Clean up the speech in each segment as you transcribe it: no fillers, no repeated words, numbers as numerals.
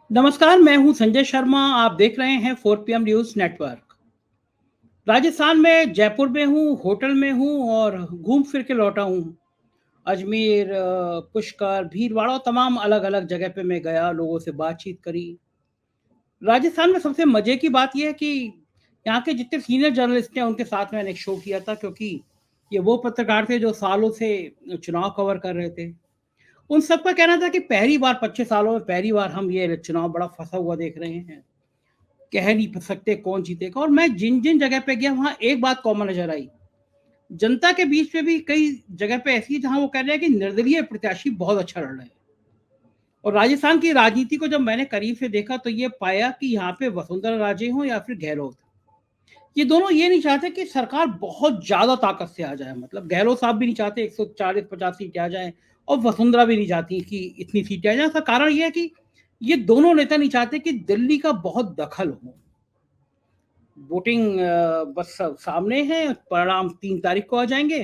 नमस्कार, मैं हूं संजय शर्मा। आप देख रहे हैं 4 PM न्यूज़ नेटवर्क। राजस्थान में जयपुर में हूं, होटल में हूं और घूम फिर के लौटा हूं। अजमेर, पुष्कर, भीलवाड़ा और तमाम अलग-अलग जगह पे मैं गया, लोगों से बातचीत करी। राजस्थान में सबसे मज़े की बात ये है कि यहाँ के जितने सीनियर जर्नलिस्ट हैं, उनके साथ मैंने एक शो किया था क्योंकि ये वो पत्रकार थे जो सालों से चुनाव कवर कर रहे थे। उन सबका कहना था कि पहली बार 25 सालों में पहली बार हम ये चुनाव बड़ा फँसा हुआ देख रहे हैं। कह नहीं सकते कौन जीतेगा और मैं जिन-जिन जगह पे गया वहाँ एक बात कॉमन नज़र आई। जनता के बीच में भी कई जगह पे ऐसी है जहाँ वो कह रहे हैं कि निर्दलीय प्रत्याशी बहुत अच्छा लड़ रहे हैं। और राजस्थान की राजनीति को जब मैंने करीब से देखा तो ये पाया कि यहाँ पे वसुंधरा राजे हों या फिर गहलोत, ये दोनों ये नहीं चाहते कि सरकार बहुत ज़्यादा ताकत से आ जाए। मतलब गहलोत साहब भी नहीं चाहते 140-50 सीटें आ जाएँ और वसुंधरा भी नहीं चाहती कि इतनी सीटें आ जाएँ। इसका कारण ये है कि ये दोनों नेता नहीं चाहते कि दिल्ली का बहुत दखल हो। वोटिंग बस सामने है, परिणाम 3 तारीख को आ जाएँगे।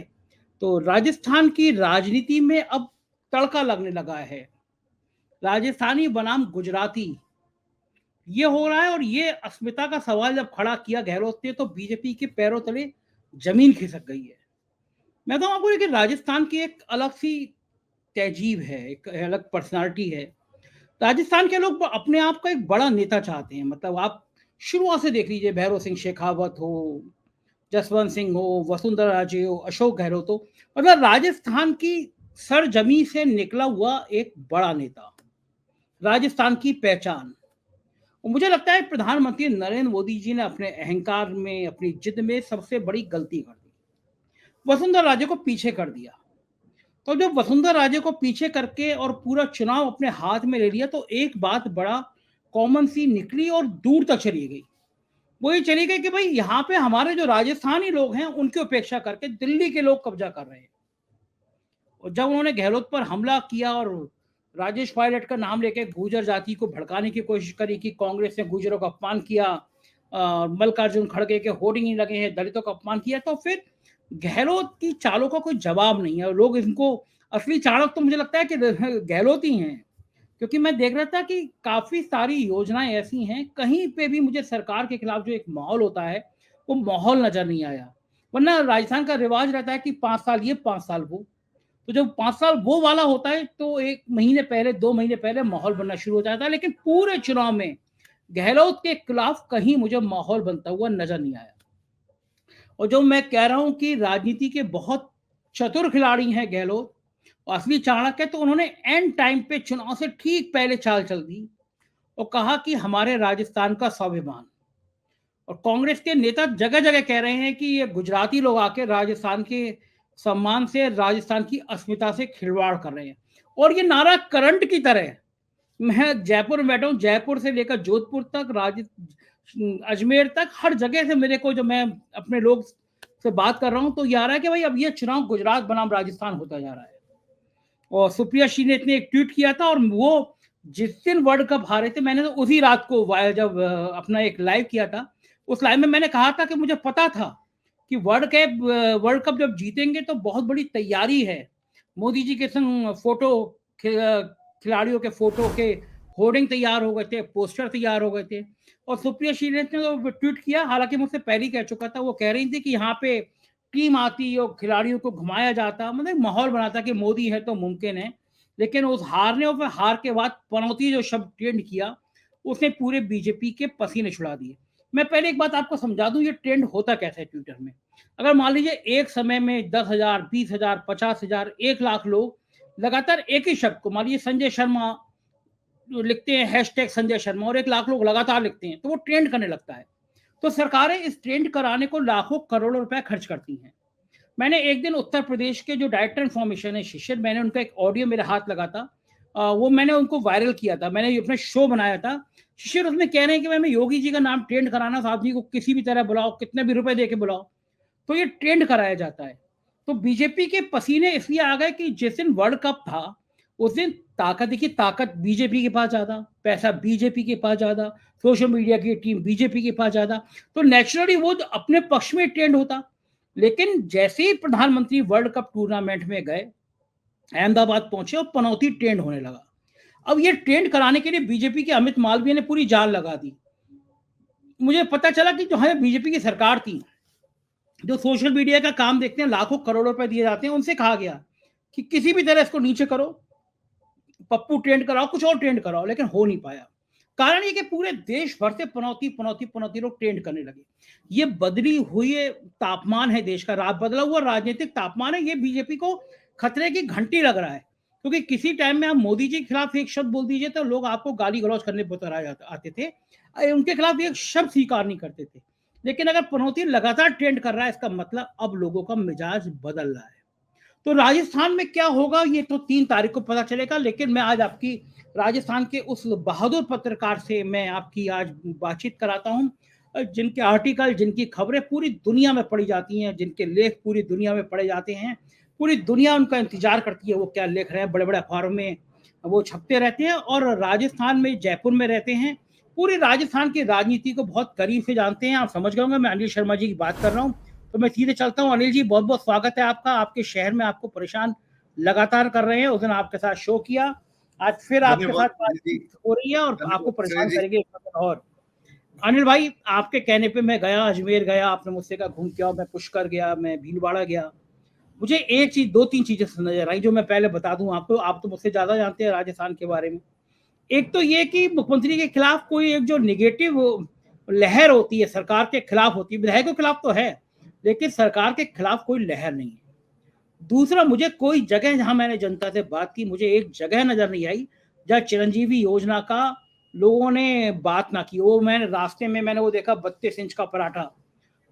तो राजस्थान की राजनीति में अब तड़का लगने लगा है। राजस्थानी बनाम गुजराती, ये हो रहा है और ये अस्मिता का सवाल जब खड़ा किया गहलोत ने तो बीजेपी के पैरों तले ज़मीन खिसक गई है। मैं तो आपको देखिए राजस्थान की एक अलग-सी तहज़ीब है, एक अलग पर्सनैलिटी है। राजस्थान के लोग अपने आप को एक बड़ा नेता चाहते हैं। मतलब आप शुरुआत से देख लीजिए, भैरों सिंह शेखावत हो, जसवंत सिंह हो, वसुंधरा राजे हो, अशोक गहलोत हो, मतलब राजस्थान की सरजमीं से निकला हुआ एक बड़ा नेता, राजस्थान की पहचान। और मुझे लगता है प्रधानमंत्री नरेंद्र मोदी जी ने अपने अहंकार में, अपनी जिद में सबसे बड़ी गलती कर दी। वसुंधरा राजे को पीछे कर दिया। तो जब वसुंधरा राजे को पीछे करके और पूरा चुनाव अपने हाथ में ले लिया तो एक बात बड़ा कॉमन सी निकली और दूर तक चली गई। वो ये चली गई कि भाई यहाँ पे हमारे जो राजस्थानी लोग हैं उनकी उपेक्षा करके दिल्ली के लोग कब्जा कर रहे हैं। और जब उन्होंने गहलोत पर हमला किया और राजेश पायलट का नाम लेके गुर्जर जाति को भड़काने की कोशिश करी कि कांग्रेस ने गुर्जरों का अपमान किया, मल्लिकार्जुन खड़गे के होर्डिंग नहीं लगे हैं, दलितों का अपमान किया, तो फिर गहलोत की चालों का कोई जवाब नहीं है और लोग इनको असली चाणक तो मुझे लगता है कि गहलोत ही हैं। क्योंकि मैं देख रहा था कि काफ़ी सारी योजनाएँ ऐसी हैं, कहीं पे भी मुझे सरकार के खिलाफ जो एक माहौल होता है, वो माहौल नज़र नहीं आया। वरना राजस्थान का रिवाज रहता है कि 5 साल ये, 5 साल वो। तो जब 5 साल वो वाला होता है, तो 1 महीने पहले, 2 महीने पहले माहौल बनना शुरू हो जाता है, लेकिन पूरे चुनाव में गहलोत के खिलाफ कहीं मुझे माहौल बनता हुआ नज़र नहीं आया। और जो मैं कह रहा हूँ कि राजनीति के बहुत चतुर खिलाड़ी हैं गहलोत, और असली चाणक्य, तो उन्होंने एंड टाइम पे चुनाव से ठीक पहले चाल चल दी और कहा कि हमारे राजस्थान का स्वाभिमान। और कांग्रेस के नेता जगह-जगह कह रहे हैं कि ये गुजराती लोग आके राजस्थान के सम्मान से, राजस्थान की अस्मिता से खिलवाड़ कर रहे हैं। और ये नारा करंट की तरह है। मैं जयपुर में बैठा हूँ, जयपुर से लेकर जोधपुर तक, अजमेर तक, हर जगह से मेरे को, जो मैं अपने लोग से बात कर रहा हूँ, तो ये आ रहा है कि भाई अब ये चुनाव गुजरात बनाम राजस्थान होता जा रहा है। और सुप्रिया श्रीनेत ने एक ट्वीट किया था और वो जिस दिन वर्ल्ड कप हारे थे, मैंने तो उसी रात को जब अपना एक लाइव किया था, उस लाइव में मैंने कहा था कि मुझे पता था कि वर्ल्ड कप जब जीतेंगे तो बहुत बड़ी तैयारी है। मोदी जी के संग फोटो, खिलाड़ियों के फोटो के होर्डिंग तैयार हो गए थे, पोस्टर तैयार हो गए थे। और सुप्रिया श्रीनेत ने तो ट्वीट किया, हालांकि मुझसे पहले ही कह चुका था, वो कह रही थी कि यहाँ पे टीम आती और खिलाड़ियों को घुमाया जाता, मतलब माहौल बनाता कि मोदी है तो मुमकिन है। लेकिन उस हारने और फिर हार के बाद पनौती जो शब्द ट्रेंड किया, उसने पूरे बीजेपी के पसीने छुड़ा दिए। मैं पहले एक बात आपको समझा दूं, ये ट्रेंड होता कैसे है ट्विटर में। अगर मान लीजिए एक समय में 10,000, 20,000, 50,000, 1 लाख लोग लगातार एक ही शब्द को, मान लीजिए संजय शर्मा जो लिखते हैं, हैशटैग संजय शर्मा, और 1 लाख लोग लगातार लिखते हैं, तो वो ट्रेंड करने लगता है। तो सरकारें इस ट्रेंड कराने को लाखों करोड़ों रुपए खर्च करती हैं। मैंने एक दिन उत्तर प्रदेश के जो डायरेक्टर इन्फॉर्मेशन है शिशिर, मैंने उनका एक ऑडियो मेरे हाथ लगा था, वो मैंने उनको वायरल किया था, मैंने अपना शो बनाया था। शिशिर उसमें कह रहे हैं कि भाई मैं योगी जी का नाम ट्रेंड कराना, तो आदमी को किसी भी तरह बुलाओ, कितने भी रुपए दे के बुलाओ, तो ये ट्रेंड कराया जाता है। तो बीजेपी के पसीने इसलिए आ गए कि जिस दिन वर्ल्ड कप था, उस दिन ताकत, देखिए ताकत बीजेपी के पास ज़्यादा, पैसा बीजेपी के पास ज़्यादा, सोशल मीडिया की टीम बीजेपी के पास ज़्यादा, तो नेचुरली वो तो अपने पक्ष में ट्रेंड होता। लेकिन जैसे ही प्रधानमंत्री वर्ल्ड कप टूर्नामेंट में गए, अहमदाबाद पहुंचे और पनौती ट्रेंड होने लगा। अब ये ट्रेंड कराने के लिए बीजेपी के अमित मालवीय ने पूरी जाल लगा दी। मुझे पता चला कि जो है बीजेपी की सरकार थी, जो सोशल मीडिया का काम देखते हैं, लाखों करोड़ों रुपए दिए जाते हैं, उनसे कहा गया कि किसी भी तरह इसको नीचे करो, पप्पू ट्रेंड कराओ, कुछ और ट्रेंड कराओ, लेकिन हो नहीं पाया। कारण ये कि पूरे देश भर से पनौती पनौती पनौती लोग ट्रेंड करने लगे। ये बदली हुई तापमान है देश का, बदला हुआ राजनीतिक तापमान है। ये बीजेपी को खतरे की घंटी लग रहा है, क्योंकि किसी टाइम में आप मोदी जी के खिलाफ एक शब्द बोल दीजिए तो लोग आपको गाली गलौज करने पर आते थे, उनके खिलाफ एक शब्द स्वीकार नहीं करते थे। लेकिन अगर पनौती लगातार ट्रेंड कर रहा है, इसका मतलब अब लोगों का मिजाज बदल रहा है। तो राजस्थान में क्या होगा ये तो 3 तारीख को पता चलेगा। लेकिन मैं आज आपकी राजस्थान के उस बहादुर पत्रकार से मैं आपकी आज बातचीत कराता हूं, जिनके आर्टिकल, जिनकी खबरें पूरी दुनिया में पढ़ी जाती हैं, जिनके लेख पूरी दुनिया में पढ़े जाते हैं। पूरी दुनिया उनका इंतजार करती है, वो क्या लिख रहे हैं, बड़े बड़े अखबारों में वो छपते रहते हैं और राजस्थान में, जयपुर में रहते हैं। पूरी राजस्थान की राजनीति को बहुत करीब से जानते हैं। आप समझ गए होंगे मैं अनिल शर्मा जी की बात कर रहा हूँ। तो मैं सीधे चलता हूँ। अनिल जी, बहुत बहुत स्वागत है आपका। आपके शहर में आपको परेशान लगातार कर रहे हैं, उस दिन आपके साथ शो किया, आज फिर आपके साथ बातचीत हो रही है और आपको परेशान करेंगे एक वक्त और। अनिल भाई, आपके कहने पे मैं गया, अजमेर गया, आपने मुझसे कहा घूम के आओ, मैं पुष्कर गया, मैं भीलवाड़ा गया। मुझे एक चीज, 2-3 चीजें नजर आई जो मैं पहले बता दूं आपको। आप तो मुझसे ज्यादा जानते हैं राजस्थान के बारे में। एक तो ये कि मुख्यमंत्री के खिलाफ कोई एक जो निगेटिव लहर होती है, सरकार के खिलाफ होती है, विधायकों के खिलाफ तो है, लेकिन सरकार के खिलाफ कोई लहर नहीं है। दूसरा, मुझे कोई जगह, जहां मैंने जनता से बात की, मुझे एक जगह नजर नहीं आई जहां चिरंजीवी योजना का लोगों ने बात ना की। वो मैंने रास्ते में मैंने वो देखा 32 इंच का पराठा,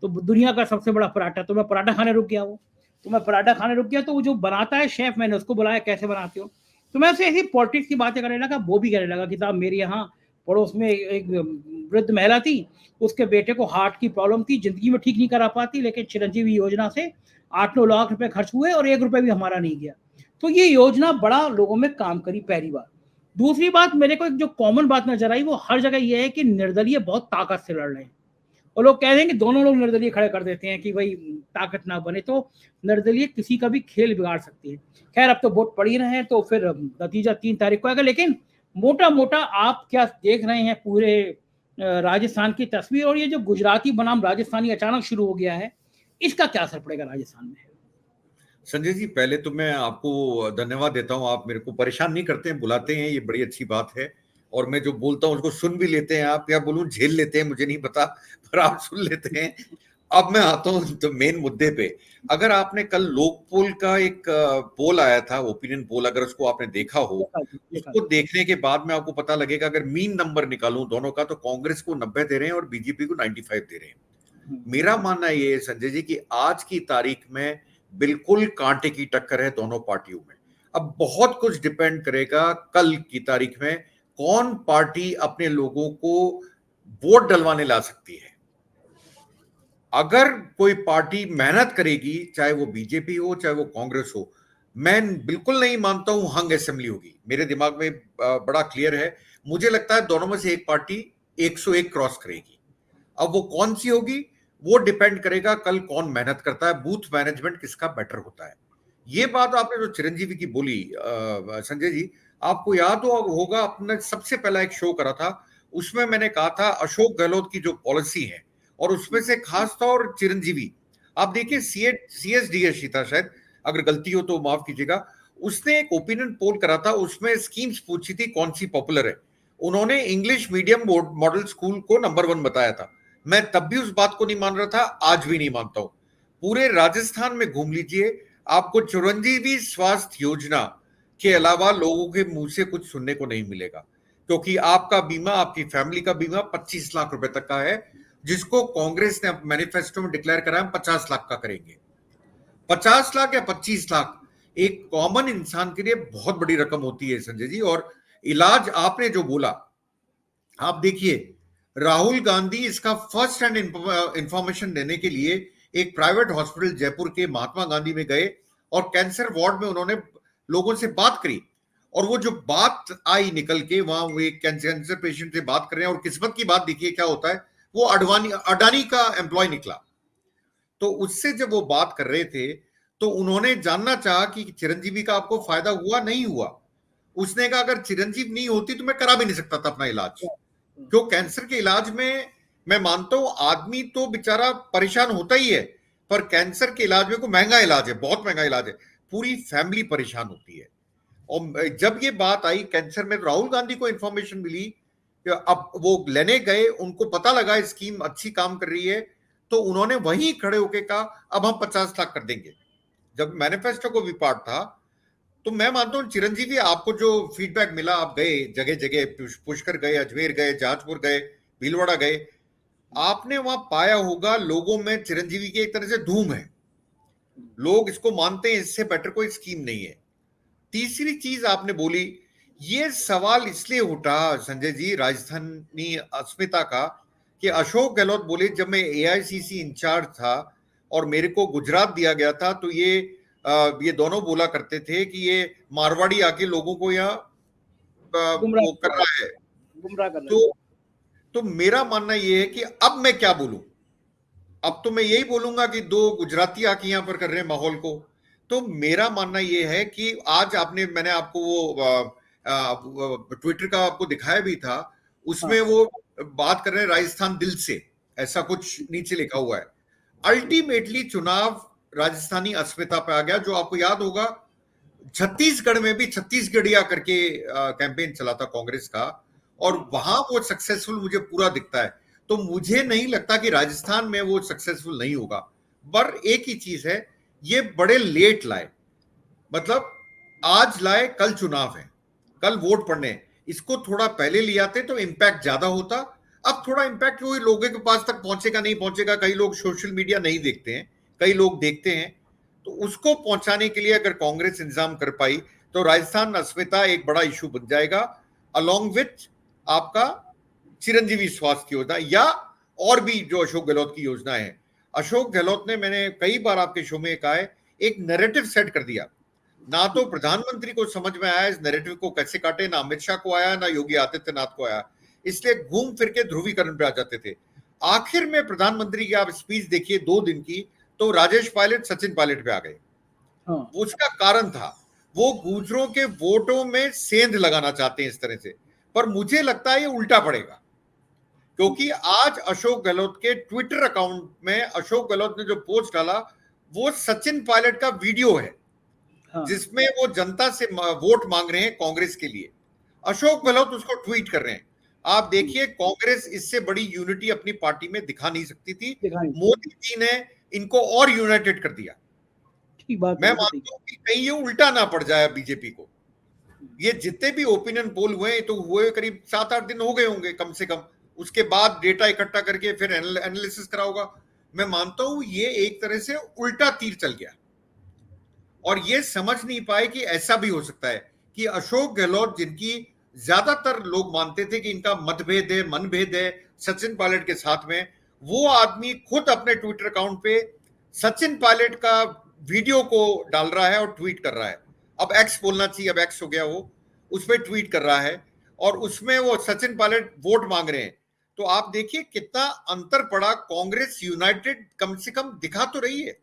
तो दुनिया का सबसे बड़ा पराठा, तो मैं पराठा खाने रुक गया। तो वो जो बनाता है शेफ, मैंने उसको बुलाया, कैसे बनाते हो, तो मैं उसे ऐसी पॉलिटिक्स की बातें करने लगा। वो भी कहने लगा कि साहब मेरे यहाँ पड़ोस में एक वृद्ध महिला थी, उसके बेटे को हार्ट की प्रॉब्लम थी, जिंदगी में ठीक नहीं करा पाती, लेकिन चिरंजीवी योजना से 8-9 लाख रुपए खर्च हुए और 1 रुपए भी हमारा नहीं गया। तो ये योजना बड़ा लोगों में काम करी, पहली बात। दूसरी बात, मेरे को एक जो कॉमन बात नजर आई वो हर जगह ये है कि निर्दलीय बहुत ताकत से लड़ रहे हैं, और लोग कह देंगे दोनों लोग निर्दलीय खड़े कर देते हैं कि भाई ताकत ना बने, तो निर्दलीय किसी का भी खेल बिगाड़ सकती है। खैर, अब तो वोट पड़ ही रहे हैं, तो फिर नतीजा 3 तारीख को आएगा। लेकिन मोटा मोटा आप क्या देख रहे हैं पूरे राजस्थान की तस्वीर, और ये जो गुजराती बनाम राजस्थानी अचानक शुरू हो गया है, इसका क्या असर पड़ेगा राजस्थान में? संजय जी, पहले तो मैं आपको धन्यवाद देता हूं। आप मेरे को परेशान नहीं करते हैं, बुलाते हैं, ये बड़ी अच्छी बात है। और मैं जो बोलता हूं उसको सुन भी लेते हैं आप, या बोलूं झेल लेते हैं, मुझे नहीं पता, पर आप सुन लेते हैं। अब मैं आता हूं तो मेन मुद्दे पे। अगर आपने कल लोक पोल का एक पोल आया था, ओपिनियन पोल, अगर उसको आपने देखा हो, उसको देखने के बाद में आपको पता लगेगा, अगर मीन नंबर निकालूं दोनों का, तो कांग्रेस को 90 दे रहे हैं और बीजेपी को 95 दे रहे हैं। मेरा मानना ये है संजय जी कि आज की तारीख में बिल्कुल कांटे की टक्कर है दोनों पार्टियों में। अब बहुत कुछ डिपेंड करेगा कल की तारीख में, कौन पार्टी अपने लोगों को वोट डलवाने ला सकती है। अगर कोई पार्टी मेहनत करेगी, चाहे वो बीजेपी हो चाहे वो कांग्रेस हो, मैं बिल्कुल नहीं मानता हूं हंग असेंबली होगी। मेरे दिमाग में बड़ा क्लियर है। मुझे लगता है दोनों में से एक पार्टी 101 क्रॉस करेगी। अब वो कौन सी होगी, वो डिपेंड करेगा कल कौन मेहनत करता है, बूथ मैनेजमेंट किसका बेटर होता है। ये बात आपने जो चिरंजीवी की बोली संजय जी, आपको याद होगा आपने सबसे पहला एक शो करा था, उसमें मैंने कहा था अशोक गहलोत की जो पॉलिसी है, और उसमें से खास तौर चिरंजीवी, आप देखिए CSDS था शायद, अगर गलती हो तो माफ कीजिएगा, उसने एक ओपिनियन पोल करा था, उसमें स्कीम्स पूछी थी कौन सी पॉपुलर है। उन्होंने इंग्लिश मीडियम मॉडल स्कूल को नंबर 1 बताया था। मैं तब भी उस बात को नहीं मान रहा था, आज भी नहीं मानता हूं। पूरे राजस्थान में घूम लीजिए, आपको चिरंजीवी स्वास्थ्य योजना के अलावा लोगों के मुंह से कुछ सुनने को नहीं मिलेगा, क्योंकि आपका बीमा, आपकी फैमिली का बीमा 25 लाख रुपए तक का है, जिसको कांग्रेस ने मैनिफेस्टो में डिक्लेयर करा हम 50 लाख का करेंगे। 50 लाख या 25 लाख एक कॉमन इंसान के लिए बहुत बड़ी रकम होती है संजय जी। और इलाज आपने जो बोला, आप देखिए, राहुल गांधी इसका फर्स्ट हैंड इंफॉर्मेशन देने के लिए एक प्राइवेट हॉस्पिटल जयपुर के महात्मा गांधी में गए, और कैंसर वार्ड में उन्होंने लोगों से बात करी, और वो जो बात आई निकल के, वहां वो एक कैंसर पेशेंट से बात कर रहे हैं, और किस्मत की बात देखिए क्या होता है, वो अडानी का एम्प्लॉय निकला। तो उससे जब वो बात कर रहे थे, तो उन्होंने जानना चाहा कि चिरंजीवी का आपको फायदा हुआ नहीं हुआ। उसने कहा अगर चिरंजीव नहीं होती तो मैं करा भी नहीं सकता था अपना इलाज। क्यों? कैंसर के इलाज में मैं मानता हूं आदमी तो बेचारा परेशान होता ही है, पर कैंसर के इलाज में को महंगा इलाज है, बहुत महंगा इलाज है, पूरी फैमिली परेशान होती है। और जब ये बात आई कैंसर में, राहुल गांधी को इंफॉर्मेशन मिली कि अब वो लेने गए, उनको पता लगा स्कीम अच्छी काम कर रही है, तो उन्होंने वहीं खड़े होकर कहा अब हम 50 लाख कर देंगे। जब मैनिफेस्टो को भी पार्ट था, तो मैं मानता हूं चिरंजीवी, आपको जो फीडबैक मिला, आप गए जगह जगह, पुष्कर गए, अजमेर गए, जहाजपुर गए, भीलवाड़ा गए, आपने वहां पाया होगा लोगों में चिरंजीवी की एक तरह से धूम है, लोग इसको मानते हैं, इससे बेटर कोई स्कीम नहीं है। तीसरी चीज आपने बोली, ये सवाल इसलिए उठा संजय जी राजधानी अस्मिता का, कि अशोक गहलोत बोले जब मैं एआईसीसी इंचार्ज था और मेरे को गुजरात दिया गया था, तो ये दोनों बोला करते थे कि ये मारवाड़ी आके लोगों को यहाँ वो कर रहा है, गुमराह कर रहा है। तो मेरा मानना ये है कि अब मैं क्या बोलूं, अब तो मैं यही बोलूंगा कि दो गुजराती आके यहाँ पर कर रहे हैं माहौल को। तो मेरा मानना यह है कि आज मैंने आपको वो ट्विटर का आपको दिखाया भी था, उसमें वो बात कर रहे हैं राजस्थान दिल से, ऐसा कुछ नीचे लिखा हुआ है। अल्टीमेटली चुनाव राजस्थानी अस्मिता पे आ गया। जो आपको याद होगा छत्तीसगढ़ में भी छत्तीसगढ़िया करके कैंपेन चला था कांग्रेस का, और वहां वो सक्सेसफुल मुझे पूरा दिखता है। तो मुझे नहीं लगता कि राजस्थान में वो सक्सेसफुल नहीं होगा। पर एक ही चीज है, ये बड़े लेट लाए, मतलब आज लाए, कल चुनाव है, कल वोट पड़ने, इसको थोड़ा पहले ले आते तो इम्पैक्ट ज्यादा होता। अब थोड़ा इम्पैक्ट वही लोगों के पास तक पहुंचेगा नहीं पहुंचेगा, कई लोग सोशल मीडिया नहीं देखते हैं, कई लोग देखते हैं, तो उसको पहुंचाने के लिए अगर कांग्रेस इंतजाम कर पाई तो राजस्थान अस्मिता एक बड़ा इशू बन जाएगा, अलोंग विथ आपका चिरंजीवी स्वास्थ्य योजना या और भी जो अशोक गहलोत की योजना है। अशोक गहलोत ने, मैंने कई बार आपके शो में कहा है, एक नैरेटिव सेट कर दिया। ना तो प्रधानमंत्री को समझ में आया इस नैरेटिव को कैसे काटे, ना अमित शाह को आया, ना योगी आदित्यनाथ को आया, इसलिए घूम फिर के ध्रुवीकरण पे आ जाते थे। आखिर में प्रधानमंत्री की आप स्पीच देखिए 2 दिन की, तो राजेश पायलट सचिन पायलट पे आ गए। उसका कारण था वो गुर्जरों के वोटों में सेंध लगाना चाहते हैं इस तरह से, पर मुझे लगता है ये उल्टा पड़ेगा, क्योंकि आज अशोक गहलोत के ट्विटर अकाउंट में अशोक गहलोत ने जो पोस्ट डाला वो सचिन पायलट का वीडियो है, जिसमें वो जनता से वोट मांग रहे हैं कांग्रेस के लिए। अशोक गहलोत उसको ट्वीट कर रहे हैं। आप देखिए कांग्रेस इससे बड़ी यूनिटी अपनी पार्टी में दिखा नहीं सकती थी, मोदी जी ने इनको और यूनाइटेड कर दिया। मैं मानता हूं कि कहीं ये उल्टा ना पड़ जाए बीजेपी को। ये जितने भी ओपिनियन पोल हुए तो हुए करीब 7-8 दिन हो गए होंगे कम से कम, उसके बाद डेटा इकट्ठा करके फिर एनालिसिस करा होगा। मैं मानता हूं ये एक तरह से उल्टा तीर चल गया, और ये समझ नहीं पाए कि ऐसा भी हो सकता है कि अशोक गहलोत, जिनकी ज्यादातर लोग मानते थे कि इनका मतभेद है, मनभेद है सचिन पायलट के साथ में, वो आदमी खुद अपने ट्विटर अकाउंट पे सचिन पायलट का वीडियो को डाल रहा है और ट्वीट कर रहा है। अब एक्स बोलना चाहिए, अब एक्स हो गया वो, उस पर ट्वीट कर रहा है और उसमें वो सचिन पायलट वोट मांग रहे हैं। तो आप देखिए कितना अंतर पड़ा। कांग्रेस यूनाइटेड कम से कम दिखा तो रही है,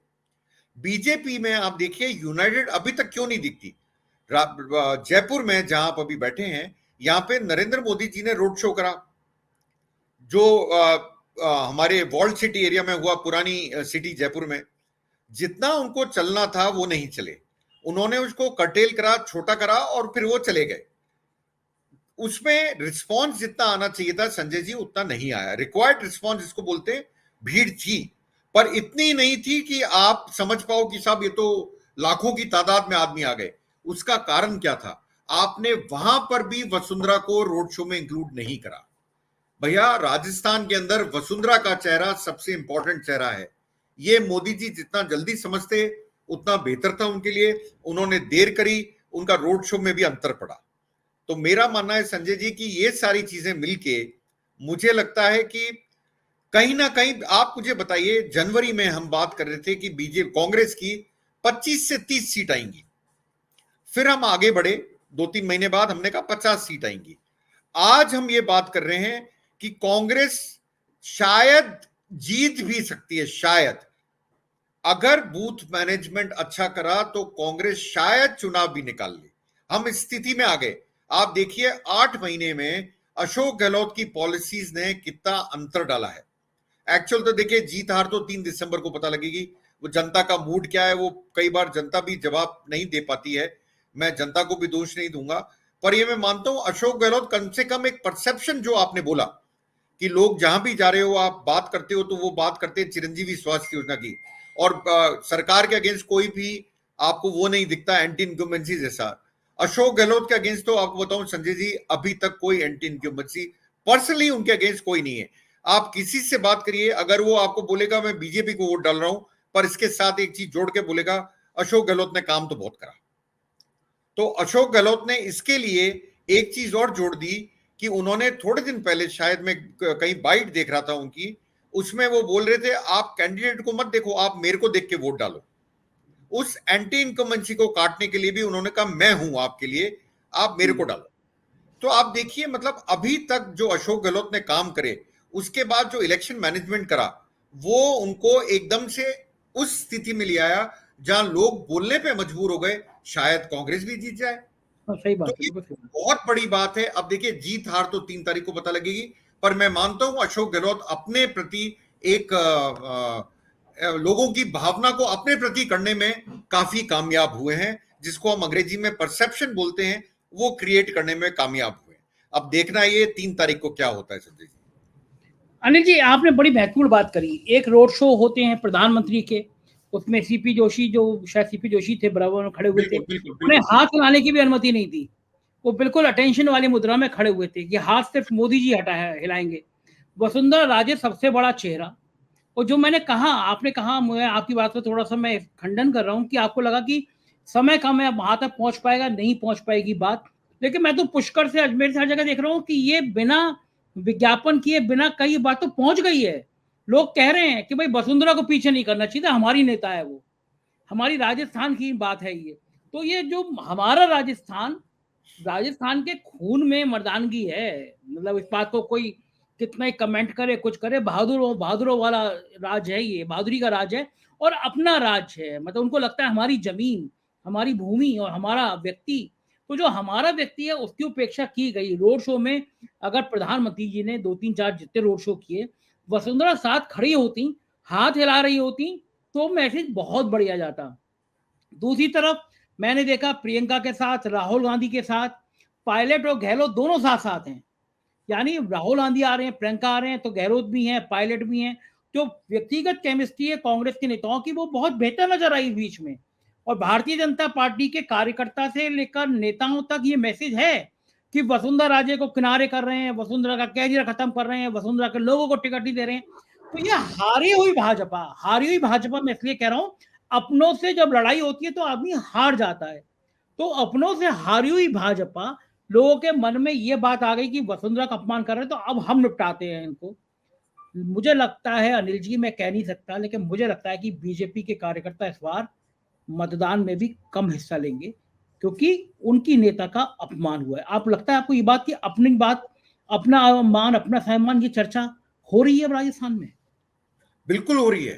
बीजेपी में आप देखिए यूनाइटेड अभी तक क्यों नहीं दिखती। जयपुर में जहां आप अभी बैठे हैं, यहां पे नरेंद्र मोदी जी ने रोड शो करा, जो हमारे वॉल्ड सिटी एरिया में हुआ, पुरानी सिटी जयपुर में, जितना उनको चलना था वो नहीं चले, उन्होंने उसको कर्टेल करा, छोटा करा और फिर वो चले गए। उसमें रिस्पॉन्स जितना आना चाहिए था संजय जी उतना नहीं आया। रिक्वायर्ड रिस्पॉन्स जिसको बोलते हैं, भीड़ थी पर इतनी नहीं थी कि आप समझ पाओ कि साहब ये तो लाखों की तादाद में आदमी आ गए। उसका कारण क्या था? आपने वहां पर भी वसुंधरा को रोड शो में इंक्लूड नहीं करा। भैया राजस्थान के अंदर वसुंधरा का चेहरा सबसे इंपॉर्टेंट चेहरा है। ये मोदी जी जितना जल्दी समझते उतना बेहतर था उनके लिए, उन्होंने देर करी, उनका रोड शो में भी अंतर पड़ा। तो मेरा मानना है संजय जी कि ये सारी चीजें मिलके मुझे लगता है कि कहीं ना कहीं, आप मुझे बताइए, जनवरी में हम बात कर रहे थे कि बीजेपी कांग्रेस की 25 से 30 सीट आएंगी, फिर हम आगे बढ़े 2-3 महीने बाद हमने कहा 50 सीट आएंगी। आज हम ये बात कर रहे हैं कि कांग्रेस शायद जीत भी सकती है, शायद अगर बूथ मैनेजमेंट अच्छा करा तो कांग्रेस शायद चुनाव भी निकाल ले। हम इस स्थिति में आ गए। आप देखिए 8 महीने में अशोक गहलोत की पॉलिसीज ने कितना अंतर डाला है। एक्चुअल तो देखिए जीत हार तो 3 दिसंबर को पता लगेगी, वो जनता का मूड क्या है वो कई बार जनता भी जवाब नहीं दे पाती है, मैं जनता को भी दोष नहीं दूंगा। पर ये मैं मानता हूं अशोक गहलोत कम से कम एक परसेप्शन जो आपने बोला कि लोग जहां भी जा रहे हो आप बात करते हो तो वो बात करते हैं चिरंजीवी स्वास्थ्य योजना की, और सरकार के अगेंस्ट कोई भी आपको वो नहीं दिखता एंटी इनकम्बेंसी जैसा। अशोक गहलोत के अगेंस्ट तो आपको बताऊं संजय जी, अभी तक कोई एंटी इनकम्बेंसी पर्सनली उनके अगेंस्ट कोई नहीं है। आप किसी से बात करिए, अगर वो आपको बोलेगा मैं बीजेपी को वोट डाल रहा हूं, पर इसके साथ एक चीज जोड़ के बोलेगा अशोक गहलोत ने काम तो बहुत करा। तो अशोक गहलोत ने इसके लिए एक चीज और जोड़ दी कि उन्होंने थोड़े दिन पहले, शायद मैं कहीं बाइट देख रहा था उनकी, उसमें वो बोल रहे थे आप कैंडिडेट को मत देखो, आप मेरे को देख के वोट डालो। उस एंटी इनकम्बेंसी को काटने के लिए भी उन्होंने कहा मैं हूं आपके लिए, आप मेरे को डालो। तो आप देखिए मतलब अभी तक जो अशोक गहलोत ने काम करे, उसके बाद जो इलेक्शन मैनेजमेंट करा, वो उनको एकदम से उस स्थिति में ले आया जहां लोग बोलने पे मजबूर हो गए शायद कांग्रेस भी जीत जाए। सही बात तो है, ये बिल्कुल सही बात। बहुत बड़ी बात है। अब देखिए जीत हार तो 3 तारीख को पता लगेगी, पर मैं मानता हूं अशोक गहलोत अपने प्रति एक लोगों की भावना को अपने प्रति करने में काफी कामयाब हुए हैं, जिसको हम अंग्रेजी में परसेप्शन बोलते हैं, वो क्रिएट करने में कामयाब हुए। अब देखना ये 3 तारीख को क्या होता है संजय जी। अनिल जी, आपने बड़ी महत्वपूर्ण बात करी। एक रोड शो होते हैं प्रधानमंत्री के, उसमें सीपी जोशी, जो शायद सीपी जोशी थे, बराबर में खड़े हुए थे, बिल्कुल बिल्कुल उन्हें बिल्कुल। हाथ हिलाने की भी अनुमति नहीं थी। वो बिल्कुल अटेंशन वाली मुद्रा में खड़े हुए थे कि हाथ सिर्फ मोदी जी हिलाएंगे। वसुंधरा राजे सबसे बड़ा चेहरा। और जो मैंने कहा, आपने कहा, मैं आपकी बात पर थोड़ा सा मैं खंडन कर रहा हूँ कि आपको लगा कि समय कम है, वहां तक पहुंच पाएगा, नहीं पहुंच पाएगी बात। लेकिन मैं तो पुष्कर से, अजमेर से, हर जगह देख रहा हूँ कि ये बिना विज्ञापन किए, बिना कई बात तो पहुंच गई है। लोग कह रहे हैं कि भाई वसुंधरा को पीछे नहीं करना चाहिए, हमारी नेता है वो, हमारी राजस्थान की बात है ये। तो ये जो हमारा राजस्थान, राजस्थान के खून में मर्दानगी है। मतलब इस बात को कोई कितना ही कमेंट करे, कुछ करे, बहादुरों वाला राज है ये, बहादुरी का राज है और अपना राज है। मतलब उनको लगता है हमारी जमीन, हमारी भूमि और हमारा व्यक्ति। तो जो हमारा व्यक्ति है उसकी उपेक्षा की गई रोड शो में। अगर प्रधानमंत्री जी ने 2-3-4 जितने रोड शो किए, वसुंधरा साथ खड़ी होती, हाथ हिला रही होती, तो मैसेज बहुत बढ़िया जाता। दूसरी तरफ मैंने देखा प्रियंका के साथ, राहुल गांधी के साथ, पायलट और गहलोत दोनों साथ साथ हैं। यानी राहुल गांधी आ रहे हैं, प्रियंका आ रहे हैं, तो गहलोत भी हैं, पायलट भी हैं। जो व्यक्तिगत केमिस्ट्री है कांग्रेस के नेताओं की, वो बहुत बेहतर नजर आई बीच में। और भारतीय जनता पार्टी के कार्यकर्ता से लेकर नेताओं तक ये मैसेज है कि वसुंधरा राजे को किनारे कर रहे हैं, वसुंधरा का कैरियर खत्म कर रहे हैं, वसुंधरा के लोगों को टिकट नहीं दे रहे हैं। तो ये हारी हुई भाजपा मैं इसलिए कह रहा हूं, अपनों से जब लड़ाई होती है तो आदमी हार जाता है। तो अपनों से हारी हुई भाजपा, लोगों के मन में ये बात आ गई कि वसुंधरा का अपमान कर रहे हैं, तो अब हम निपटाते हैं इनको। मुझे लगता है अनिल जी, मैं कह नहीं सकता, लेकिन मुझे लगता है कि बीजेपी के कार्यकर्ता इस बार मतदान में भी कम हिस्सा लेंगे, क्योंकि उनकी नेता का अपमान हुआ है। आप लगता है आपको ये बात की, अपनी बात, अपना मान, अपना सम्मान की चर्चा हो रही है राजस्थान में? बिल्कुल हो रही है।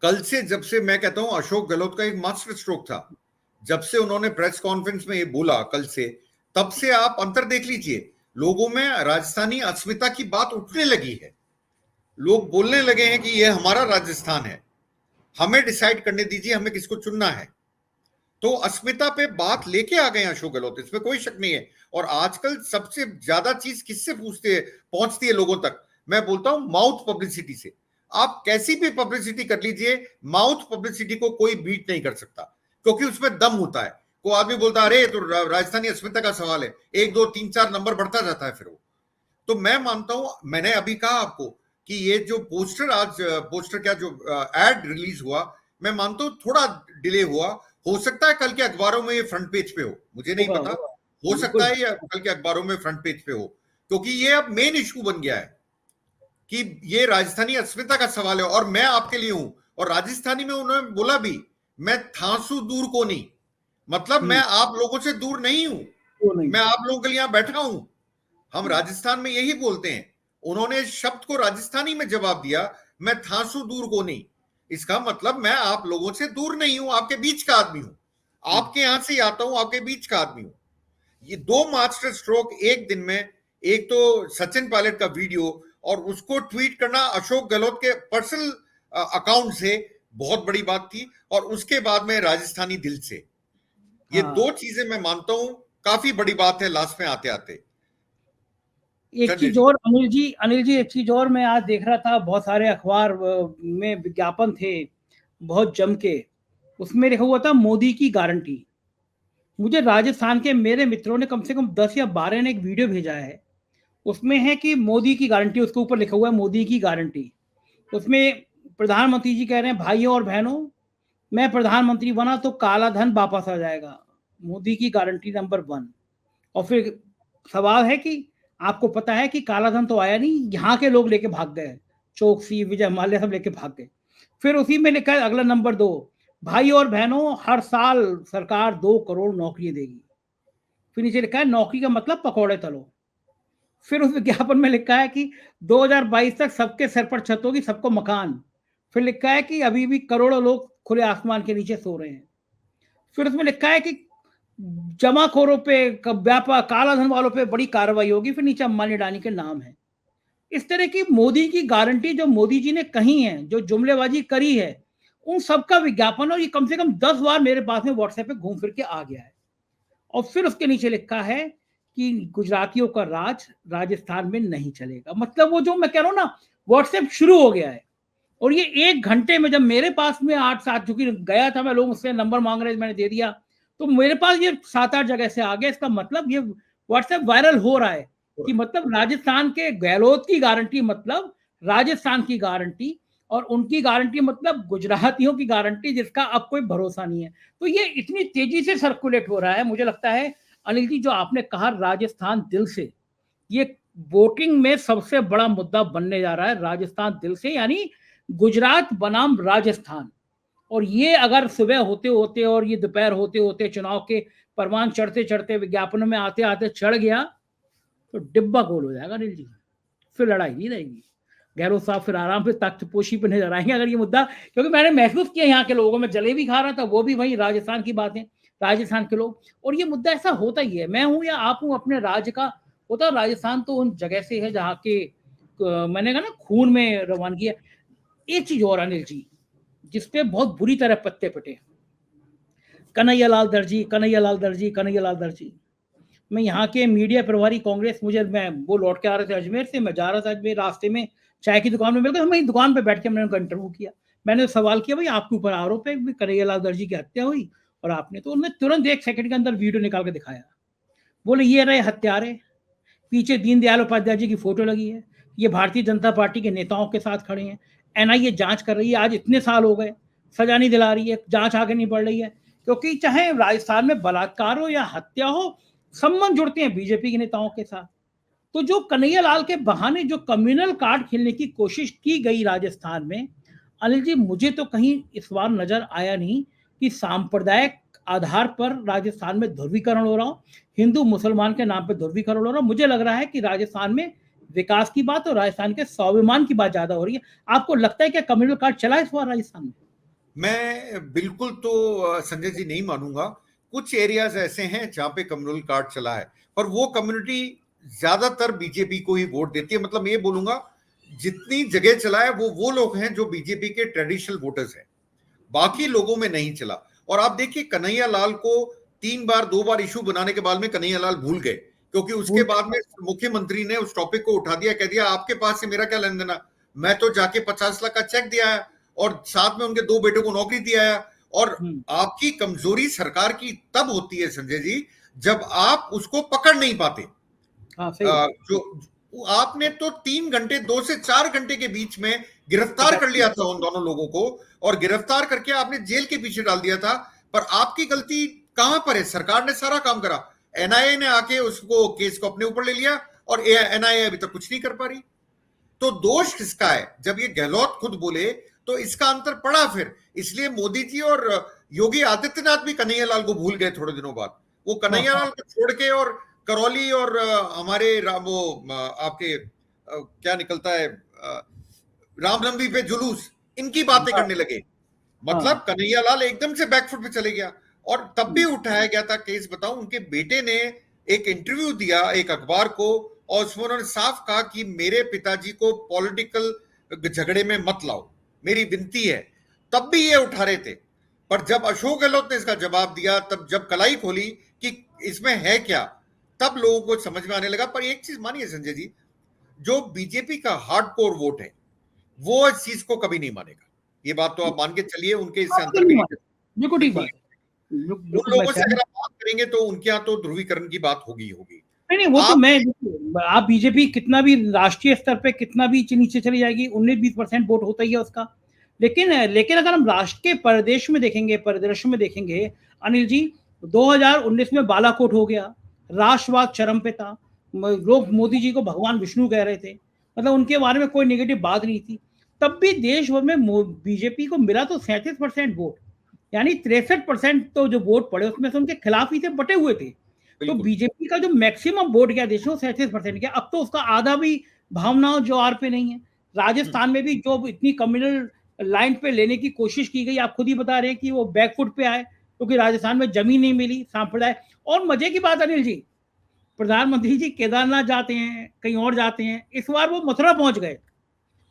कल से, जब से मैं कहता हूं अशोक गहलोत का एक मास्टर स्ट्रोक था, जब से उन्होंने प्रेस कॉन्फ्रेंस में ये बोला कल से, तब से आप अंतर देख लीजिए, लोगों में राजस्थानी अस्मिता की बात उठने लगी है। लोग बोलने लगे हैं कि ये हमारा राजस्थान है, हमें डिसाइड करने दीजिए हमें किसको चुनना है। तो अस्मिता पे बात लेके आ गए अशोक गहलोत, इसमें कोई शक नहीं है। और आजकल सबसे ज्यादा चीज किससे पूछते हैं, पहुंचती है लोगों तक, मैं बोलता हूं माउथ पब्लिसिटी से। आप कैसी भी पब्लिसिटी कर लीजिए, माउथ पब्लिसिटी को कोई बीट नहीं कर सकता, क्योंकि उसमें दम होता है। कोई आदमी बोलता है अरे तो राजस्थानी अस्मिता का सवाल है, 1 2 3 4 नंबर बढ़ता जाता है फिर वो। तो मैं मानता हूं, मैंने अभी कहा आपको कि ये जो पोस्टर, आज पोस्टर क्या, जो एड रिलीज हुआ, मैं मानता हूं थोड़ा डिले हुआ, हो सकता है कल के अखबारों में ये फ्रंट पेज पे हो, मुझे नहीं होगा, पता, होगा, हो सकता बिल्कुल। है ये कल के अखबारों में फ्रंट पेज पे हो, क्योंकि ये अब मेन इशू बन गया है कि ये राजस्थानी अस्मिता का सवाल है और मैं आपके लिए हूं। और राजस्थानी में उन्होंने बोला भी, मैं थांसू दूर को नहीं, मतलब मैं आप लोगों से दूर नहीं हूं, वो नहीं। मैं आप लोगों के लिए यहां बैठा हूं। हम राजस्थान में यही बोलते हैं। उन्होंने इस शब्द को राजस्थानी में जवाब दिया, मैं थांसू दूर को नहीं, इसका मतलब मैं आप लोगों से दूर नहीं हूं, आपके बीच का आदमी हूं, आपके यहां से आता हूं, आपके बीच का आदमी हूं। ये 2 मास्टर स्ट्रोक एक दिन में, एक तो सचिन पायलट का वीडियो और उसको ट्वीट करना अशोक गहलोत के पर्सनल अकाउंट से, बहुत बड़ी बात थी। और उसके बाद में राजस्थानी दिल से, ये हाँ। 2 चीजें मैं मानता हूं काफी बड़ी बात है लास्ट में आते आते। एक संजय चीज जी। और अनिल जी एक चीज और मैं आज देख रहा था, बहुत सारे अखबार में विज्ञापन थे बहुत जम के, उसमें लिखा हुआ था मोदी की गारंटी। मुझे राजस्थान के मेरे मित्रों ने कम से कम 10 या 12 ने एक वीडियो भेजा है, उसमें है कि मोदी की गारंटी, उसके ऊपर लिखा हुआ है मोदी की गारंटी। उसमें प्रधानमंत्री जी कह रहे हैं भाइयों और बहनों, मैं प्रधानमंत्री बना तो काला धन वापस आ जाएगा, मोदी की गारंटी नंबर 1। और फिर सवाल है कि आपको पता है कि काला धन तो आया नहीं, यहाँ के लोग लेके भाग गए, चौकसी विजय माल्या सब लेके भाग गए। फिर उसी में लिखा है अगला नंबर 2, भाई और बहनों हर साल सरकार 2 करोड़ नौकरियां देगी। फिर नीचे लिखा है नौकरी का मतलब पकौड़े तलो। फिर उस विज्ञापन में लिखा है कि 2022 तक सबके सर पर छत होगी, सबको मकान। फिर लिखा है कि अभी भी करोड़ों लोग खुले आसमान के नीचे सो रहे हैं। फिर उसमें लिखा है कि जमाखोरों पे, व्यापार काला धन वालों पे बड़ी कार्रवाई होगी। फिर नीचे अंबानी अडानी के नाम है। इस तरह की मोदी की गारंटी जो मोदी जी ने कही है, जो जुमलेबाजी करी है, उन सबका विज्ञापन, और ये कम से कम 10 बार मेरे पास में व्हाट्सएप पे घूम फिर के आ गया है। और फिर उसके नीचे लिखा है कि गुजरातियों का राज राजस्थान में नहीं चलेगा। मतलब वो जो मैं कह रहा हूं ना, व्हाट्सएप शुरू हो गया है। और ये 1 घंटे में, जब मेरे पास में 8-7, चूंकि गया था मैं, लोग मुझसे नंबर मांग रहे थे, मैंने दे दिया, तो मेरे पास ये 7-8 जगह से आ गया। इसका मतलब ये व्हाट्सएप वायरल हो रहा है कि मतलब राजस्थान के गहलोत की गारंटी मतलब राजस्थान की गारंटी, और उनकी गारंटी मतलब गुजरातियों की गारंटी, जिसका अब कोई भरोसा नहीं है। तो ये इतनी तेजी से सर्कुलेट हो रहा है, मुझे लगता है अनिल जी जो आपने कहा राजस्थान दिल से, ये वोटिंग में सबसे बड़ा मुद्दा बनने जा रहा है, राजस्थान दिल से, यानी गुजरात बनाम राजस्थान। और ये अगर सुबह होते होते और ये दोपहर होते होते चुनाव के परवान चढ़ते चढ़ते विज्ञापनों में आते आते चढ़ गया, तो डिब्बा गोल हो जाएगा अनिल जी। फिर लड़ाई नहीं रहेगी, गहलोत साहब फिर आराम से तख्तपोशी पे नजर आएंगे अगर ये मुद्दा, क्योंकि मैंने महसूस किया यहाँ के लोगों में, जलेबी खा रहा था वो भी वही राजस्थान की बातें, राजस्थान के लोग। और ये मुद्दा ऐसा होता ही है, मैं हूं या आप हूं अपने राज्य का होता, राजस्थान तो उन जगह से है जहाँ के मैंने कहा ना खून में रवानगी है। एक चीज और अनिल जी जिसपे बहुत बुरी तरह पत्ते पटे, कन्हैयालाल दर्जी, कन्हैयालाल दर्जी, कन्हैयालाल दर्जी। मैं यहाँ के मीडिया प्रभारी कांग्रेस, मैं वो लौट के आ रहे थे अजमेर से, मैं जा रहा था अजमेर, रास्ते में चाय की दुकान में मिल गए, वहीं दुकान पे बैठ के मैंने उनका इंटरव्यू किया। मैंने सवाल किया भाई आपके ऊपर आरोप है कन्हैयालाल दर्जी की हत्या हुई और आपने, तो उन्होंने तुरंत 1 सेकंड के अंदर वीडियो निकाल के दिखाया। बोले ये रहे हत्यारे, पीछे दीनदयाल उपाध्याय जी की फोटो लगी है, ये भारतीय जनता पार्टी के नेताओं के साथ खड़े हैं, एनआईए जांच कर रही है, आज इतने साल हो गए, सजा नहीं दिला रही है, जांच आगे नहीं बढ़ रही है। क्योंकि चाहे राजस्थान में बलात्कार हो या हत्या हो, संबंध जुड़ते हैं बीजेपी के नेताओं के साथ। तो जो कन्हैयालाल के बहाने जो कम्युनल कार्ड खेलने की कोशिश की गई राजस्थान में, अनिल जी मुझे तो कहीं इस बार नजर आया नहीं कि सांप्रदायिक आधार पर राजस्थान में ध्रुवीकरण हो रहा हो, हिंदू मुसलमान के नाम पर ध्रुवीकरण हो रहा हो। मुझे लग रहा है कि राजस्थान में विकास की बात और राजस्थान के स्वाभिमान की बात ज्यादा हो रही है। आपको लगता है क्या कम्युनल कार्ड चला इस बार राजस्थान में? मैं बिल्कुल तो संजय जी नहीं मानूंगा। कुछ एरियाज ऐसे हैं जहां पे कम्युनल कार्ड चला है, पर वो कम्युनिटी ज्यादातर बीजेपी को ही वोट देती है। मतलब मैं ये बोलूंगा जितनी जगह चला है वो लोग हैं जो बीजेपी के ट्रेडिशनल वोटर्स हैं, बाकी लोगों में नहीं चला। और आप देखिए कन्हैया लाल को 3 बार 2 बार इशू बनाने के बाद में कन्हैया लाल भूल गए, क्योंकि उसके बाद में मुख्यमंत्री ने उस टॉपिक को उठा दिया, कह दिया आपके पास से मेरा क्या लेन देना, मैं तो जाके 50 लाख का चेक दिया है और साथ में उनके 2 बेटों को नौकरी दिया है। और आपकी कमजोरी सरकार की तब होती है संजय जी जब आप उसको पकड़ नहीं पाते। जो आपने तो 3 घंटे 2 से 4 घंटे के बीच में गिरफ्तार कर लिया था उन दोनों लोगों को, और गिरफ्तार करके आपने जेल के पीछे डाल दिया था। पर आपकी गलती कहां पर है? सरकार ने सारा काम करा, एनआईए ने आके उसको केस को अपने ऊपर ले लिया और एनआईए अभी तक कुछ नहीं कर पा रही। तो दोष किसका है? जब ये गहलोत खुद बोले तो इसका अंतर पड़ा फिर। इसलिए मोदी जी और योगी आदित्यनाथ भी कन्हैयालाल को भूल गए थोड़े दिनों बाद। वो कन्हैयालाल को छोड़ के और करौली और हमारे वो आपके क्या निकलता है रामनवमी पे जुलूस, इनकी बातें करने लगे। मतलब कन्हैयालाल एकदम से बैकफुट पे चले गया। और तब भी उठाया गया था केस, बताऊं उनके बेटे ने एक इंटरव्यू दिया एक अखबार को, और उसमें उन्होंने साफ कहा कि मेरे पिताजी को पॉलिटिकल झगड़े में मत लाओ, मेरी विनती है। तब भी ये उठा रहे थे, पर जब अशोक गहलोत ने इसका जवाब दिया, तब जब कलाई खोली कि इसमें है क्या, तब लोगों को समझ में आने लगा। पर एक चीज मानिए संजय जी, जो बीजेपी का हार्डकोर वोट है वो इस चीज को कभी नहीं मानेगा। ये बात तो आप मान के चलिए, उनके इससे अंतर भी नहीं। बिल्कुल ठीक बात है, उन लोगों से अगर आप बात करेंगे तो उनके यहाँ तो ध्रुवीकरण की बात होगी होगी। नहीं, वो तो मैं, आप बीजेपी कितना भी राष्ट्रीय स्तर पे कितना भी नीचे चली जाएगी, 19-20% वोट होता ही है उसका। लेकिन अगर हम राष्ट्र के परिदृश्य में देखेंगे अनिल जी, 2019 में बालाकोट हो गया, राष्ट्रवाद चरम पे था, लोग मोदी जी को भगवान विष्णु कह रहे थे, मतलब उनके बारे में कोई नेगेटिव बात नहीं थी। तब भी देश भर में बीजेपी को मिला तो 37% वोट, यानी 63% तो जो वोट पड़े उसमें से उनके खिलाफ ही थे, बटे हुए थे। तो बीजेपी का जो मैक्सिमम वोट गया देश में 37% गया। अब तो उसका आधा भी भावनाओं जोर पे नहीं है। राजस्थान में भी जो इतनी कम्युनल लाइन पे लेने की कोशिश की गई, आप खुद ही बता रहे हैं कि वो बैकफुट पे आए, क्योंकि राजस्थान में जमीन नहीं मिली, सांप्रदाय। और मजे की बात अनिल जी, प्रधानमंत्री जी केदारनाथ जाते हैं, कहीं और जाते हैं, इस बार वो मथुरा पहुंच गए,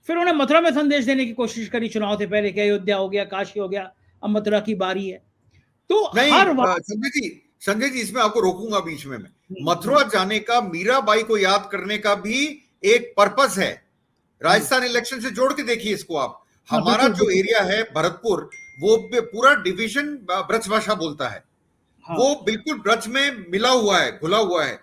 फिर उन्हें मथुरा में संदेश देने की कोशिश करी चुनाव से पहले कि अयोध्या हो गया, काशी हो गया, अब मथुरा की बारी है। तो हर संजय जी इसमें आपको रोकूंगा बीच में। मथुरा जाने का, मीराबाई को याद करने का भी एक पर्पस है। राजस्थान इलेक्शन से जोड़ के देखिए इसको आप। हमारा जो एरिया है भरतपुर, वो पूरा डिवीजन ब्रज भाषा बोलता है। वो बिल्कुल ब्रज में मिला हुआ है, घुला हुआ है।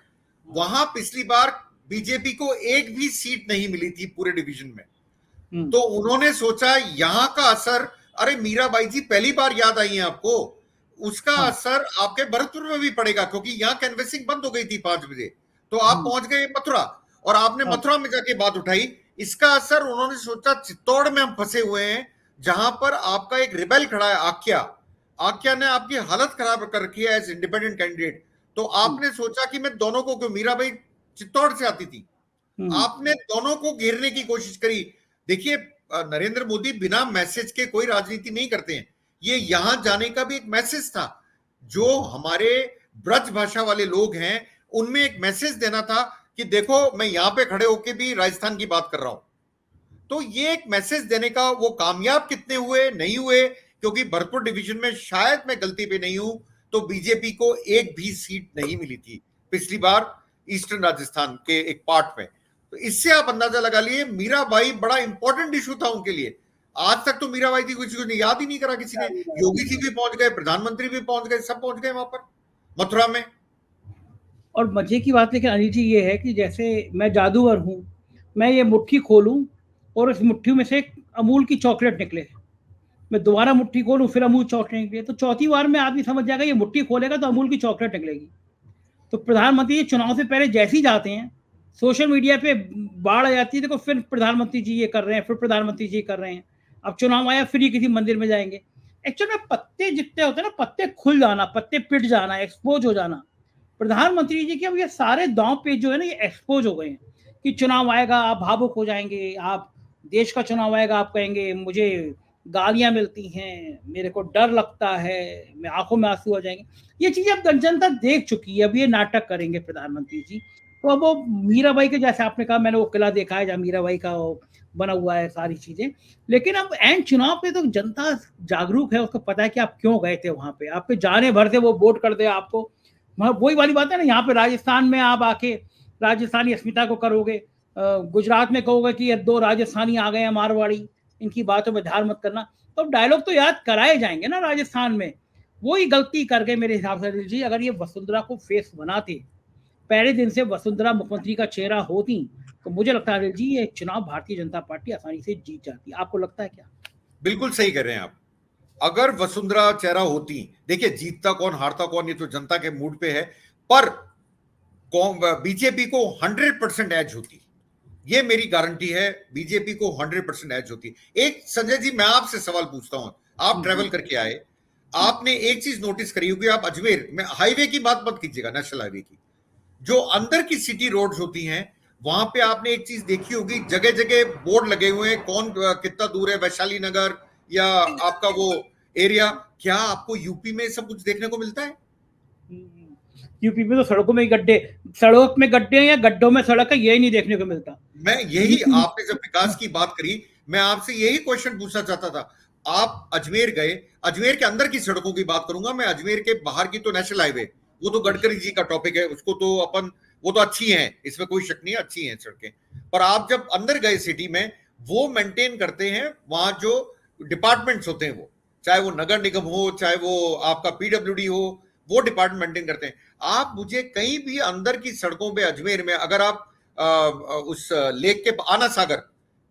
वहां पिछली बार बीजेपी को एक भी सीट नहीं मिली थी पूरे डिवीजन में। तो उन्होंने सोचा यहां का असर, अरे मीराबाई जी पहली बार याद आई है आपको, उसका असर आपके भरतपुर में भी पड़ेगा, क्योंकि यहाँ कैनवेसिंग बंद हो गई थी 5 बजे, तो आप पहुंच गए मथुरा और आपने मथुरा में जाके बात उठाई। इसका असर उन्होंने सोचा चित्तौड़ में हम फंसे हुए हैं, जहां पर आपका एक रिबेल खड़ा है, आख्या ने आपकी हालत खराब कर रखी है एज इंडिपेंडेंट कैंडिडेट। तो आपने सोचा कि मैं दोनों को, क्यों मीराबाई चित्तौड़ से आती थी, आपने दोनों को घेरने की कोशिश करी। देखिए नरेंद्र मोदी बिना मैसेज के कोई राजनीति नहीं करते हैं। ये यहां जाने का भी एक मैसेज था, जो हमारे ब्रज भाषा वाले लोग हैं उनमें एक मैसेज देना था कि देखो मैं यहां पे खड़े होके भी राजस्थान की बात कर रहा हूं। तो ये एक मैसेज देने का वो कामयाब कितने हुए, नहीं हुए, क्योंकि भरतपुर डिवीजन में शायद मैं गलती पे नहीं हूं तो बीजेपी को एक भी सीट नहीं मिली थी पिछली बार ईस्टर्न राजस्थान के एक पार्ट में। तो इससे आप अंदाजा लगा लिए मीराबाई बड़ा इंपॉर्टेंट इशू था उनके लिए। आज तक तो मीराबाई थी किसी को याद ही नहीं करा किसी ने। योगी जी भी पहुंच गए, प्रधानमंत्री भी पहुंच गए, सब पहुंच गए वहां पर मथुरा में। और मजे की बात लेकिन अनिल जी ये है कि जैसे मैं जादूगर हूं, मैं ये मुट्ठी खोलूं और इस मुट्ठी में से एक अमूल की चॉकलेट निकले, मैं दोबारा मुट्ठी खोलूं फिर अमूल चॉकलेट निकले, तो चौथी बार में आदमी समझ जाएगा ये मुट्ठी खोलेगा तो अमूल की चॉकलेट निकलेगी। तो प्रधानमंत्री चुनाव से पहले जैसे ही जाते हैं, सोशल मीडिया पे बाढ़ आ जाती है, देखो फिर प्रधानमंत्री जी ये कर रहे हैं, फिर प्रधानमंत्री जी कर रहे हैं, अब चुनाव आया फिर ये किसी मंदिर में जाएंगे। एक्चुअल में पत्ते जितने होते हैं ना, पत्ते खुल जाना, पत्ते पिट जाना, एक्सपोज हो जाना, प्रधानमंत्री जी के अब ये सारे दांव पे जो है ना ये एक्सपोज हो गए हैं कि चुनाव आएगा आप भावुक हो जाएंगे, आप देश का चुनाव आएगा आप कहेंगे मुझे गालियां मिलती हैं, मेरे को डर लगता है, मैं आंखों में आंसू आ जाएंगे। ये चीजें अब जनता देख चुकी है, अब ये नाटक करेंगे प्रधानमंत्री जी। तो अब वो मीराबाई के जैसे आपने कहा, मैंने वो किला देखा है जहाँ मीराबाई का बना हुआ है सारी चीजें, लेकिन अब एंड चुनाव पे तो जनता जागरूक है, उसको पता है कि आप क्यों गए थे वहां पे, आपके जाने भर से वो वोट कर दे आपको। वही वाली बात है ना, यहाँ पे राजस्थान में आप आके राजस्थानी अस्मिता को करोगे, गुजरात में कहोगे कि ये 2 राजस्थानी आ गए हैं मारवाड़ी, इनकी बातों में ध्यान मत करना, तो डायलॉग तो याद कराए जाएंगे ना राजस्थान में। वही गलती कर गए मेरे हिसाब से जी। अगर ये वसुंधरा को फेस बनाते, पहले दिन से वसुंधरा मुख्यमंत्री का चेहरा होती, तो मुझे लगता है जी ये चुनाव भारतीय जनता पार्टी आसानी से जीत जाती। आपको लगता है क्या? बिल्कुल सही कर रहे हैं आप। अगर वसुंधरा चेहरा होती, देखिए जीतता कौन हारता कौन ये तो जनता के मूड पे है, पर बीजेपी को 100% एज होती, ये मेरी गारंटी है, बीजेपी को 100% एज होती। एक संजय जी मैं आपसे सवाल पूछता हूं, आप ट्रेवल करके आए, आपने एक चीज नोटिस करी होगी, आप अजमेर में हाईवे की बात मत कीजिएगा, नेशनल हाईवे की, जो अंदर की सिटी रोड्स होती हैं वहां पे आपने एक चीज देखी होगी, जगह जगह बोर्ड लगे हुए हैं कौन कितना दूर है, वैशाली नगर या आपका वो एरिया। क्या आपको यूपी में सब कुछ देखने को मिलता है? यूपी में तो सड़कों में ही गड्ढे, सड़क में गड्ढे हैं या गड्ढों में सड़क है, यही नहीं देखने को मिलता। मैं यही, आपने जब विकास की बात करी, मैं आपसे यही क्वेश्चन पूछना चाहता था। आप अजमेर गए, अजमेर के अंदर की सड़कों की बात करूंगा मैं, अजमेर के बाहर की तो नेशनल हाईवे, वो तो गडकरी जी का टॉपिक है, उसको तो अपन, वो तो अच्छी हैं, इसमें कोई शक नहीं, अच्छी हैं सड़कें। पर आप जब अंदर गए सिटी में, वो मेंटेन करते हैं वहां जो डिपार्टमेंट्स होते हैं, वो चाहे वो नगर निगम हो, चाहे वो आपका पीडब्ल्यूडी हो, वो डिपार्टमेंट मेंटेन करते हैं। आप मुझे कहीं भी अंदर की सड़कों पे अजमेर में, अगर आप उस लेक के आना सागर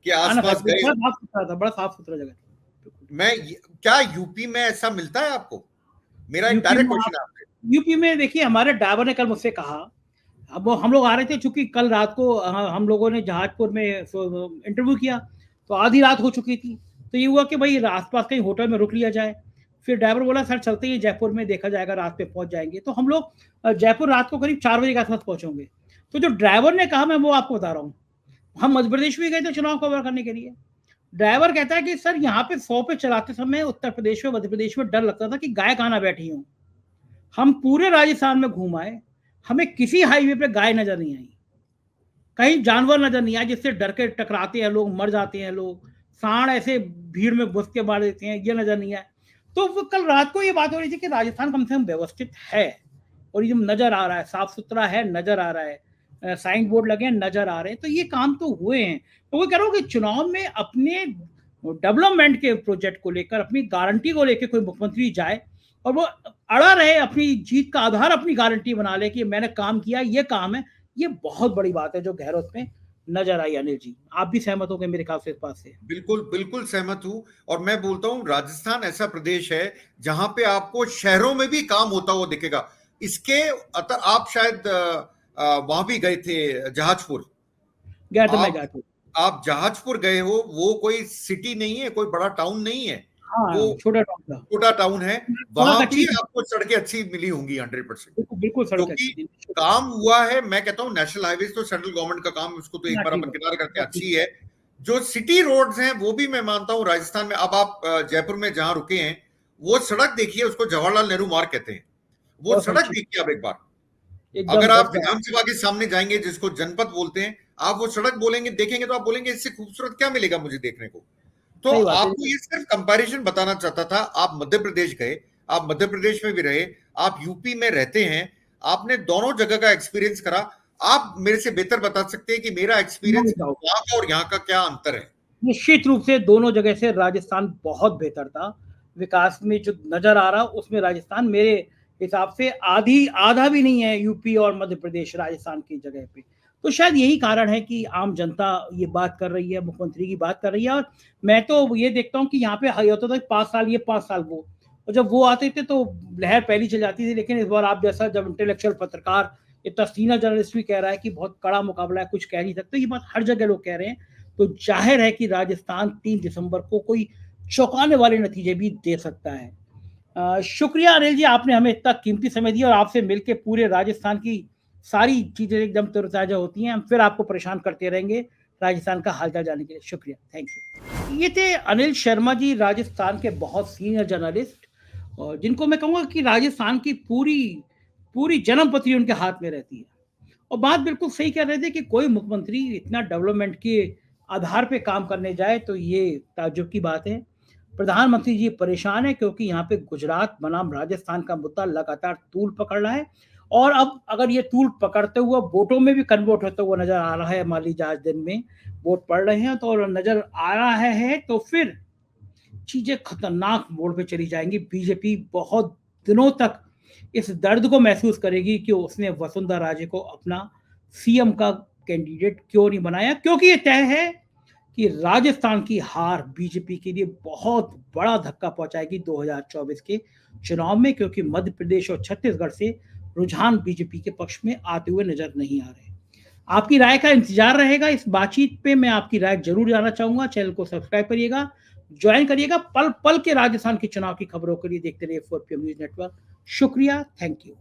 के आसपास गए, बड़ा साफ सुथरा था, बड़ा साफ सुथरा जगह। क्या यूपी में ऐसा मिलता है आपको? मेरा एक डायरेक्ट क्वेश्चन है आपसे। यूपी में देखिए, हमारे ड्राइवर ने कल मुझसे कहा, अब वो हम लोग आ रहे थे, चूंकि कल रात को हम लोगों ने जहाजपुर में इंटरव्यू किया, तो आधी रात हो चुकी थी, तो ये हुआ कि भाई आसपास कहीं होटल में रुक लिया जाए। फिर ड्राइवर बोला सर चलते ही जयपुर में देखा जाएगा, रात में पहुंच जाएंगे। तो हम लोग जयपुर रात को करीब 4 बजे के आसपास पहुंचेंगे। तो जो ड्राइवर ने कहा, मैं वो आपको बता रहा हूँ। हम मध्य प्रदेश भी गए थे चुनाव कवर करने के लिए। ड्राइवर कहता है कि सर यहाँ पे 100 पे चलाते समय उत्तर प्रदेश में, मध्य प्रदेश में डर लगता था कि गाय कहाँ ना बैठी हूँ। हम पूरे राजस्थान में घूम आए, हमें किसी हाईवे पे गाय नजर नहीं आई, कहीं जानवर नजर नहीं आया जिससे डर के टकराते हैं लोग, मर जाते हैं लोग, सांड ऐसे भीड़ में घुस के मार देते हैं, ये नजर नहीं आया। तो वो कल रात को ये बात हो रही थी कि राजस्थान कम से कम व्यवस्थित है, और ये नजर आ रहा है, साफ सुथरा है, नजर आ रहा है, साइन बोर्ड लगे हैं, नजर आ रहे हैं। तो ये काम तो हुए हैं। तो वो कह रहा हूँ कि चुनाव में अपने डेवलपमेंट के प्रोजेक्ट को लेकर, अपनी गारंटी को लेकर कोई मुख्यमंत्री जाए और वो अड़ा रहे, अपनी जीत का आधार अपनी गारंटी बना ले कि मैंने काम किया, ये काम है, ये बहुत बड़ी बात है जो गहरों में नजर आई। अनिल जी, आप भी सहमत होंगे मेरे ख्याल से इस बात से। बिल्कुल बिल्कुल सहमत हूं। और मैं बोलता हूं, राजस्थान ऐसा प्रदेश है जहां पे आपको शहरों में भी काम होता हुआ दिखेगा। इसके आप शायद वहां भी गए थे, जहाजपुर। गया था मैं जहाजपुर। आप जहाजपुर गए हो, वो कोई सिटी नहीं है, कोई बड़ा टाउन नहीं है, वो हाँ, छोटा टाउन था, छोटा टाउन है। वहां भी आपको सड़कें अच्छी मिली होंगी 100%, बिल्कुल सड़क क्योंकि काम हुआ है। मैं कहता हूँ नेशनल हाईवे तो सेंट्रल गवर्नमेंट का काम, उसको तो एक बार अपन किनारे करते हैं, अच्छी है। जो सिटी रोड्स हैं वो भी मैं मानता हूँ राजस्थान में। अब आप जयपुर में जहां रुके हैं, वो सड़क देखिए, उसको जवाहरलाल नेहरू मार्ग कहते हैं, वो सड़क देखिए आप एक बार। अगर आप विधानसभा के सामने जाएंगे, जिसको जनपद बोलते हैं, आप वो सड़क बोलेंगे, देखेंगे तो आप बोलेंगे इससे खूबसूरत क्या मिलेगा मुझे देखने को। तो आपको ये सिर्फ कंपैरिजन बताना चाहता था। आप मध्य प्रदेश गए, आप मध्य प्रदेश में भी रहे, आप यूपी में रहते हैं, आपने दोनों जगह का एक्सपीरियंस करा। आप मेरे से बेहतर बता सकते हैं कि मेरा एक्सपीरियंस वहां का और यहाँ का क्या अंतर है। निश्चित रूप से दोनों जगह से राजस्थान बहुत बेहतर था। विकास में जो नजर आ रहा उसमें राजस्थान मेरे हिसाब से आधा भी नहीं है यूपी और मध्य प्रदेश राजस्थान की जगह पे। तो शायद यही कारण है कि आम जनता ये बात कर रही है, मुख्यमंत्री की बात कर रही है। और मैं तो ये देखता हूँ कि यहाँ पे होता था 5 साल ये 5 साल वो, और जब वो आते थे तो लहर पहली चल जाती थी। लेकिन इस बार आप जैसा जब इंटेलेक्चुअल पत्रकार, इतना सीनियर जर्नलिस्ट भी कह रहा है कि बहुत कड़ा मुकाबला है, कुछ कह नहीं सकते, ये बात हर जगह लोग कह रहे हैं। तो जाहिर है कि राजस्थान 3 दिसंबर को कोई चौंकाने वाले नतीजे भी दे सकता है। शुक्रिया अनिल जी, आपने हमें इतना कीमती समय दिया, और आपसे मिलकर पूरे राजस्थान की सारी चीजें एकदम तरोताजा होती हैं। हम फिर आपको परेशान करते रहेंगे राजस्थान का हालचाल जानने के लिए। शुक्रिया, थैंक यू। ये थे अनिल शर्मा जी, राजस्थान के बहुत सीनियर जर्नलिस्ट, और जिनको मैं कहूँगा कि राजस्थान की पूरी जन्म पत्री उनके हाथ में रहती है। और बात बिल्कुल सही कह रहे थे कि कोई मुख्यमंत्री इतना डेवलपमेंट के आधार पे काम करने जाए तो ये ताज्जुब की बात है। प्रधानमंत्री जी परेशान है क्योंकि यहाँ पे गुजरात बनाम राजस्थान का मुद्दा लगातार तूल पकड़ रहा है, और अब अगर ये तूल पकड़ते हुए वोटों में भी कन्वर्ट होता हुआ नजर आ रहा है, मान लीजिए आज दिन में वोट पड़ रहे हैं तो नजर आ रहा है, तो फिर चीजें खतरनाक मोड़ पे चली जाएंगी। बीजेपी बहुत दिनों तक इस दर्द को महसूस करेगी कि उसने वसुंधरा राजे को अपना सीएम का कैंडिडेट क्यों नहीं बनाया, क्योंकि ये तय है कि राजस्थान की हार बीजेपी के लिए बहुत बड़ा धक्का पहुंचाएगी 2024 के चुनाव में, क्योंकि मध्य प्रदेश और छत्तीसगढ़ से रुझान बीजेपी के पक्ष में आते हुए नजर नहीं आ रहे। आपकी राय का इंतजार रहेगा इस बातचीत पे, मैं आपकी राय जरूर जानना चाहूंगा। चैनल को सब्सक्राइब करिएगा, ज्वाइन करिएगा। पल पल के राजस्थान के चुनाव की खबरों के लिए देखते रहिए 4PM न्यूज नेटवर्क। शुक्रिया, थैंक यू।